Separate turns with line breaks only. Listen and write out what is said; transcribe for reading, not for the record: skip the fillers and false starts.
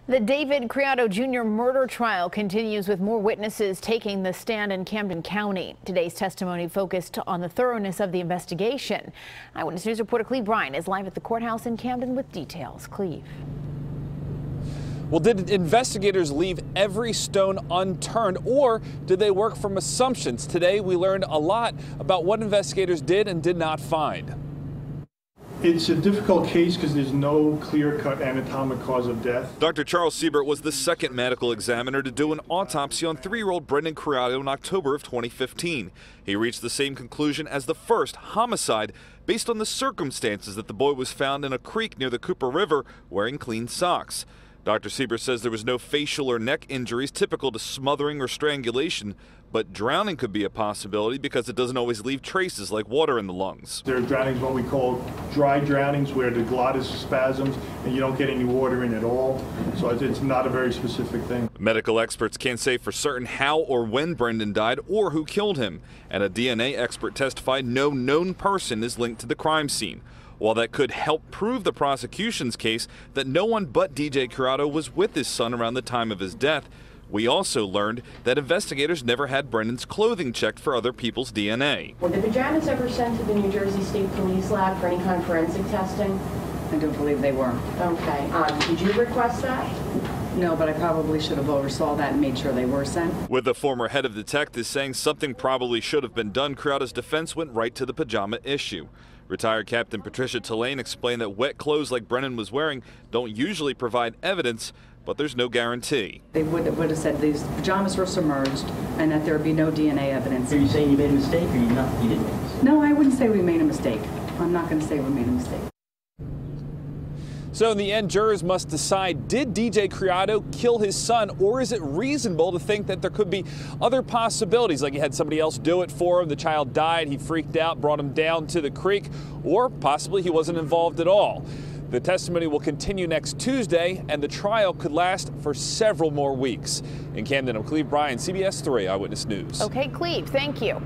The David Creato Jr. murder trial continues with more witnesses taking the stand in Camden County. Today's testimony focused on the thoroughness of the investigation. Eyewitness News reporter Cleve Bryan is live at the courthouse in Camden with details. Cleve.
Well, did investigators leave every stone unturned, or did they work from assumptions? Today, we learned a lot about what investigators did and did not find.
It's a difficult case because there's no clear-cut anatomic cause of death.
Dr. Charles Siebert was the second medical examiner to do an autopsy on 3-year-old Brendan Creato in October of 2015. He reached the same conclusion as the first homicide based on the circumstances that the boy was found in a creek near the Cooper River wearing clean socks. Dr. Siebert says there was no facial or neck injuries typical to smothering or strangulation, but drowning could be a possibility because it doesn't always leave traces like water in the lungs.
There are drownings, what we call dry drownings, where the glottis spasms and you don't get any water in at all. So it's not a very specific thing.
Medical experts can't say for certain how or when Brendan died or who killed him. And a DNA expert testified no known person is linked to the crime scene. While that could help prove the prosecution's case that no one but DJ Creato was with his son around the time of his death, we also learned that investigators never had Brendan's clothing checked for other people's DNA.
Were the pajamas ever sent to the New Jersey State Police Lab for any kind of forensic testing?
I don't believe they were.
Okay. Did you request that?
No, but I probably should have oversaw that and made sure they were sent.
With the former head of detectives saying something probably should have been done, Creato's defense went right to the pajama issue. Retired Captain Patricia Tulane explained that wet clothes like Brendan was wearing don't usually provide evidence, but there's no guarantee.
They would have said these pajamas were submerged and that there would be no DNA evidence.
Are you saying you made a mistake or you didn't make a mistake?
No, I wouldn't say we made a mistake. I'm not going to say we made a mistake.
So in the end, jurors must decide, did DJ Creato kill his son, or is it reasonable to think that there could be other possibilities, like he had somebody else do it for him, the child died, he freaked out, brought him down to the creek, or possibly he wasn't involved at all. The testimony will continue next Tuesday, and the trial could last for several more weeks. In Camden, I'm Cleve Bryan, CBS 3 Eyewitness News.
Okay, Cleve, thank you.